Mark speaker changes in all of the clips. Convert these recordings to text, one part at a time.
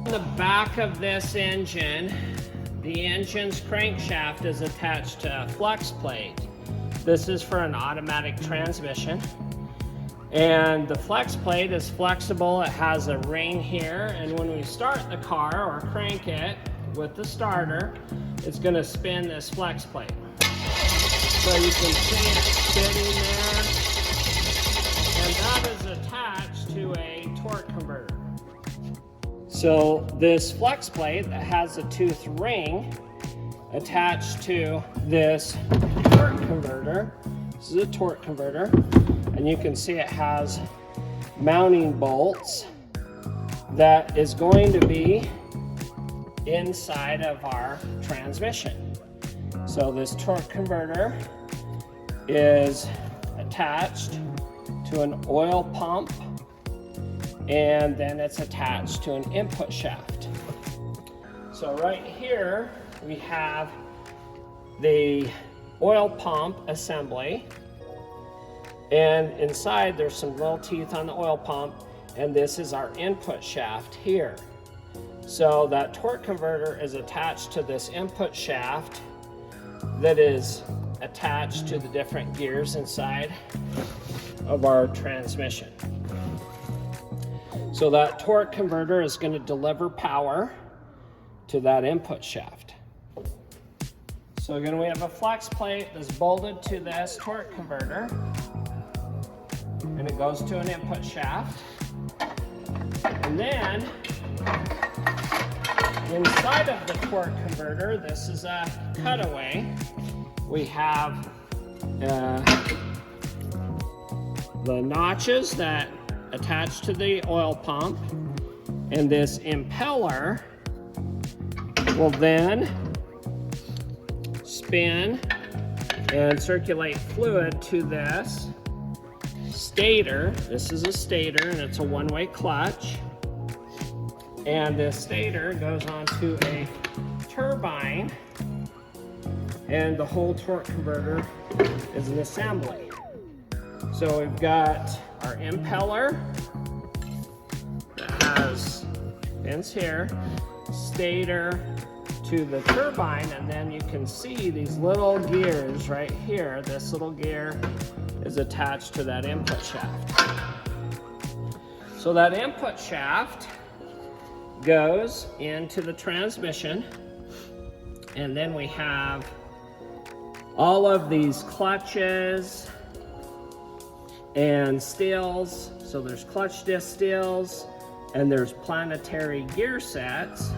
Speaker 1: On the back of this engine, the engine's crankshaft is attached to a flex plate. This is for an automatic transmission. And the flex plate is flexible. It has a ring here, and when we start the car or crank it with the starter, it's going to spin this flex plate. So you can see it spinning there, and that is attached to a torque converter. So this flex plate that has a tooth ring attached to this torque converter. This is a torque converter, and you can see it has mounting bolts that is going to be inside of our transmission. So this torque converter is attached to an oil pump, and then it's attached to an input shaft. So right here we have the oil pump assembly, and inside there's some little teeth on the oil pump, and this is our input shaft here. So that torque converter is attached to this input shaft that is attached to the different gears inside of our transmission. So that torque converter is going to deliver power to that input shaft. So again, we have a flex plate that's bolted to this torque converter, and it goes to an input shaft. And then inside of the torque converter, this is a cutaway. We have the notches that attach to the oil pump, and this impeller will then spin and circulate fluid to this stator. This is a stator, and it's a one-way clutch. And this stator goes onto a turbine, and the whole torque converter is an assembly. So we've got our impeller that has pins here, stator to the turbine, and then you can see these little gears right here. This little gear is attached to that input shaft. So that input shaft goes into the transmission, and then we have all of these clutches and steels. So there's clutch disc steels, and there's planetary gear sets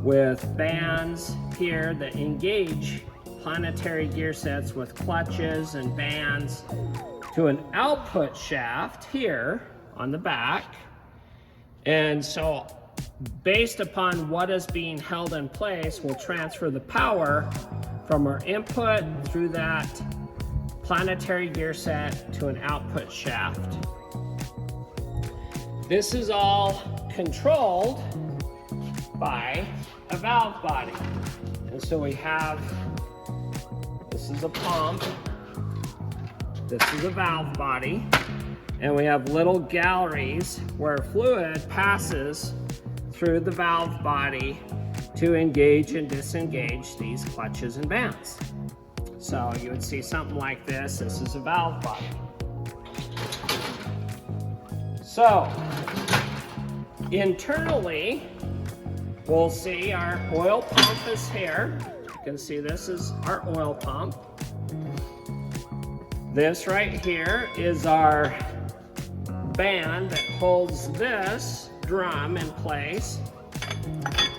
Speaker 1: with bands here that engage planetary gear sets with clutches and bands to an output shaft here on the back. And so based upon what is being held in place, we'll transfer the power from our input through that planetary gear set to an output shaft. This is all controlled by a valve body. And so we have, this is a pump, this is a valve body, and we have little galleries where fluid passes through the valve body to engage and disengage these clutches and bands. So you would see something like this. This is a valve body. So internally, we'll see our oil pump is here. You can see this is our oil pump. This right here is our band that holds this drum in place.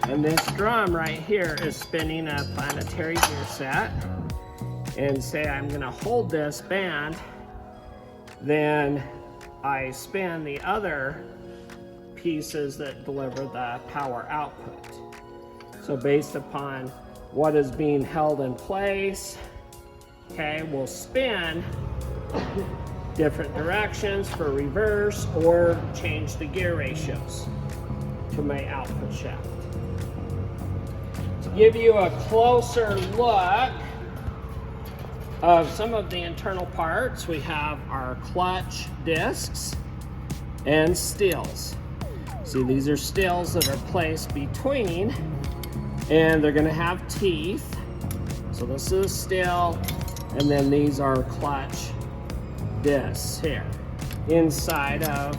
Speaker 1: And this drum right here is spinning a planetary gear set. And say I'm going to hold this band, then I spin the other pieces that deliver the power output. So based upon what is being held in place, okay, we'll spin different directions for reverse or change the gear ratios to my output shaft. To give you a closer look of some of the internal parts, we have our clutch discs and steels. See, these are stills that are placed between, and they're gonna have teeth. So this is a still, and then these are clutch discs here inside of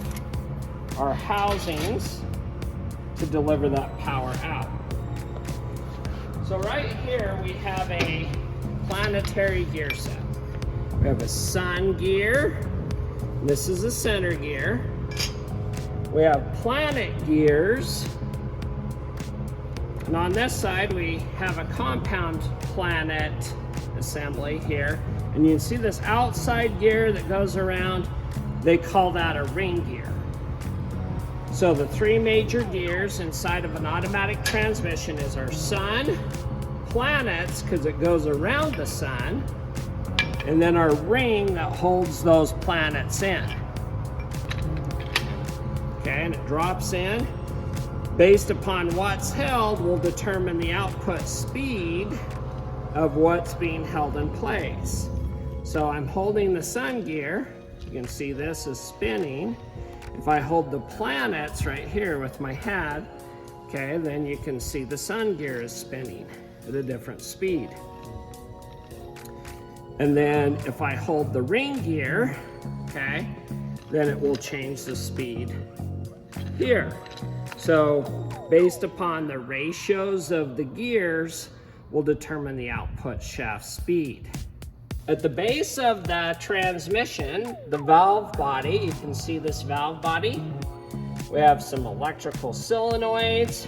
Speaker 1: our housings to deliver that power out. So right here we have a planetary gear set. We have a sun gear. This is a center gear. We have planet gears. And on this side we have a compound planet assembly here. And you can see this outside gear that goes around. They call that a ring gear. So the three major gears inside of an automatic transmission is our sun, planets, because it goes around the sun, and then our ring that holds those planets in. Okay, and it drops in. Based upon what's held will determine the output speed of what's being held in place. So I'm holding the sun gear. You can see this is spinning. If I hold the planets right here with my hand, okay, then you can see the sun gear is spinning at a different speed. And then if I hold the ring gear, okay, then it will change the speed here. So based upon the ratios of the gears will determine the output shaft speed. At the base of the transmission, the valve body, you can see this valve body. We have some electrical solenoids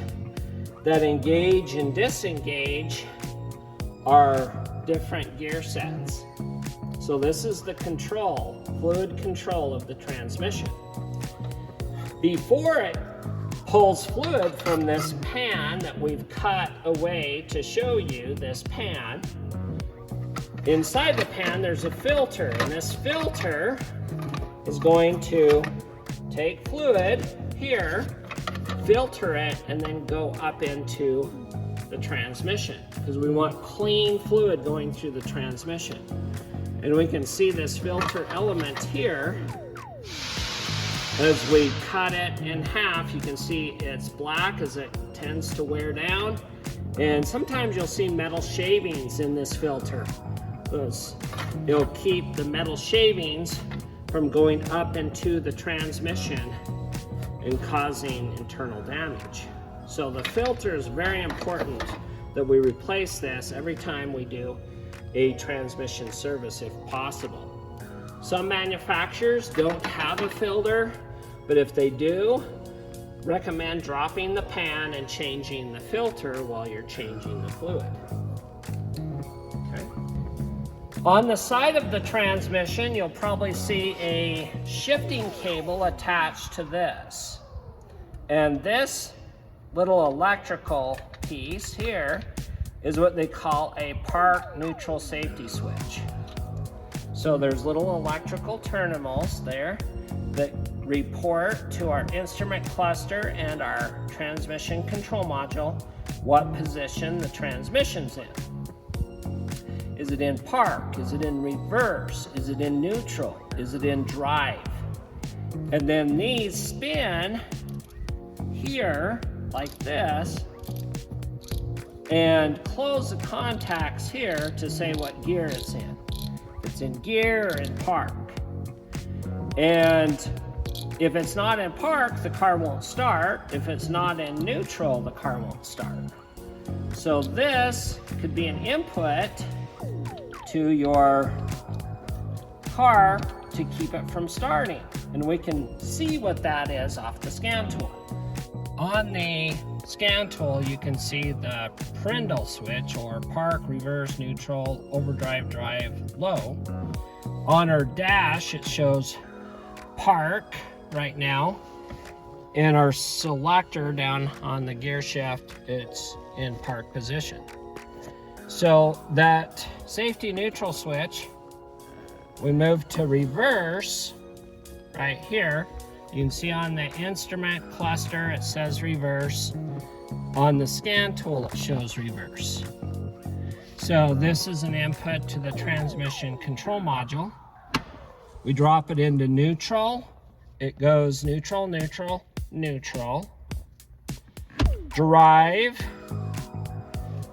Speaker 1: that engage and disengage our different gear sets. So this is the control, fluid control of the transmission. Before it pulls fluid from this pan that we've cut away to show you this pan, inside the pan there's a filter, and this filter is going to take fluid here, filter it, and then go up into the transmission because we want clean fluid going through the transmission. And we can see this filter element here. As we cut it in half, you can see it's black as it tends to wear down. And sometimes you'll see metal shavings in this filter. It'll keep the metal shavings from going up into the transmission and causing internal damage. So the filter is very important that we replace this every time we do a transmission service if possible. Some manufacturers don't have a filter, but if they do, recommend dropping the pan and changing the filter while you're changing the fluid. Okay. On the side of the transmission, you'll probably see a shifting cable attached to this. And this little electrical piece here is what they call a park neutral safety switch. So there's little electrical terminals there that report to our instrument cluster and our transmission control module what position the transmission's in. Is it in park? Is it in reverse? Is it in neutral? Is it in drive? And then these spin here like this and close the contacts here to say what gear it's in. It's in gear or in park. And if it's not in park, the car won't start. If it's not in neutral, the car won't start. So this could be an input to your car to keep it from starting. And we can see what that is off the scan tool. On the scan tool, you can see the parental switch, or park, reverse, neutral, overdrive, drive, low. On our dash, it shows park right now, and our selector down on the gear shift, it's in park position. So that safety neutral switch, we move to reverse right here. You can see on the instrument cluster it says reverse. On the scan tool it shows reverse. So this is an input to the transmission control module. We drop it into neutral it goes neutral, neutral, neutral. Drive.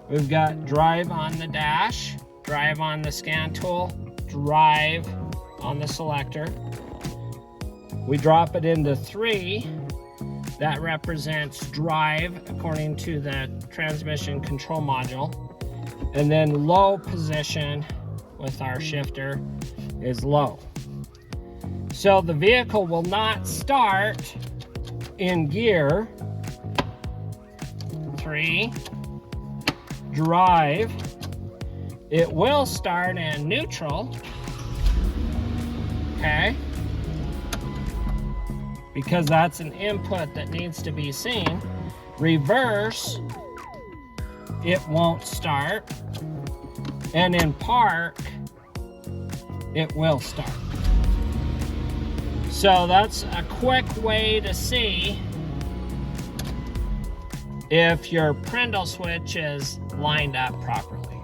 Speaker 1: We've got drive on the dash, drive on the scan tool, drive on the selector. We drop it into 3. That represents drive according to the transmission control module. And then low position with our shifter is low. So the vehicle will not start in gear 3, drive. It will start in neutral, okay? Because that's an input that needs to be seen. Reverse, it won't start. And in park, it will start. So that's a quick way to see if your Prindle switch is lined up properly.